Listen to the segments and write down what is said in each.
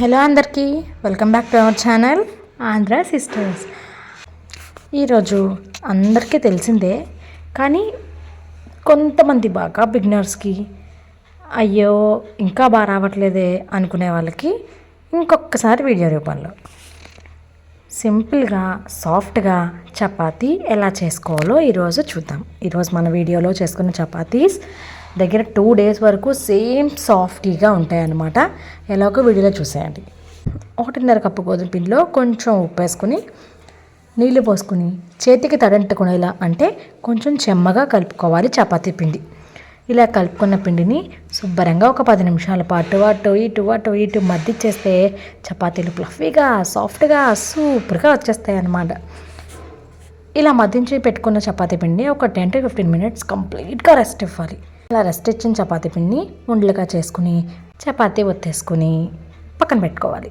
Hello అందరికీ welcome back to our channel Andhra sisters. ఈరోజు అందరికీ తెలిసిందే, కానీ కొంతమంది బాగా బిగినర్స్కి అయ్యో ఇంకా బాగా రావట్లేదే అనుకునే వాళ్ళకి ఇంకొకసారి వీడియో రూపంలో సింపుల్గా సాఫ్ట్గా చపాతీ ఎలా చేసుకోవాలో ఈరోజు చూద్దాం. ఈరోజు మన వీడియోలో చేసుకున్న చపాతీస్ దగ్గర 2 days వరకు సేమ్ సాఫ్టీగా ఉంటాయన్నమాట. ఎలాగో వీడియోలో చూసేయండి. 1.5 కప్పు గోధుమ పిండిలో కొంచెం ఉప్పు వేసుకుని నీళ్లు పోసుకుని చేతికి తడంటుకునేలా అంటే కొంచెం చెమ్మగా కలుపుకోవాలి చపాతీ పిండి. ఇలా కలుపుకున్న పిండిని శుభ్రంగా ఒక 10 నిమిషాల పాటు అటు ఇటు మద్దిచ్చేస్తే చపాతీలు ఫ్లఫీగా సాఫ్ట్గా సూపర్గా వచ్చేస్తాయి అన్నమాట. ఇలా మద్దించి పెట్టుకున్న చపాతీ పిండిని ఒక 10 to 15 minutes కంప్లీట్గా రెస్ట్ ఇవ్వాలి. ఇలా రెస్ట్ ఇచ్చిన చపాతీ పిండిని ఉండలుగా చేసుకుని చపాతీ ఒత్తేసుకుని పక్కన పెట్టుకోవాలి.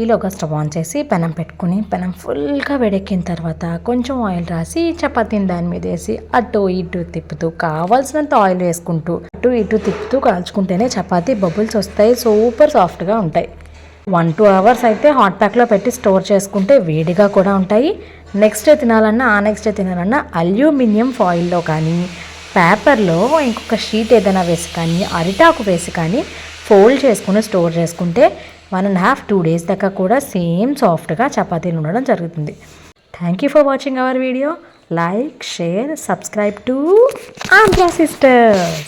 ఈలోగా స్టవ్ ఆన్ చేసి పెనం పెట్టుకుని పెనం ఫుల్గా వేడెక్కిన తర్వాత కొంచెం ఆయిల్ రాసి చపాతీని దాని మీద వేసి అటు ఇటు తిప్పుతూ కావాల్సినంత ఆయిల్ వేసుకుంటూ అటు ఇటు తిప్పుతూ కాల్చుకుంటేనే చపాతీ బబుల్స్ వస్తాయి, సూపర్ సాఫ్ట్గా ఉంటాయి. 1-2 hours అయితే హాట్ ప్యాక్లో పెట్టి స్టోర్ చేసుకుంటే వేడిగా కూడా ఉంటాయి. నెక్స్ట్ డే తినాలన్నా అల్యూమినియం ఫాయిల్లో కానీ పేపర్లో ఇంకొక షీట్ ఏదైనా వేసి కానీ అరిటాకు వేసి కానీ ఫోల్డ్ చేసుకుని స్టోర్ చేసుకుంటే 1.5-2 days దాకా కూడా సేమ్ సాఫ్ట్గా చపాతీలు ఉండడం జరుగుతుంది. Thank you for watching our video. Like, share, subscribe to Andhra sisters.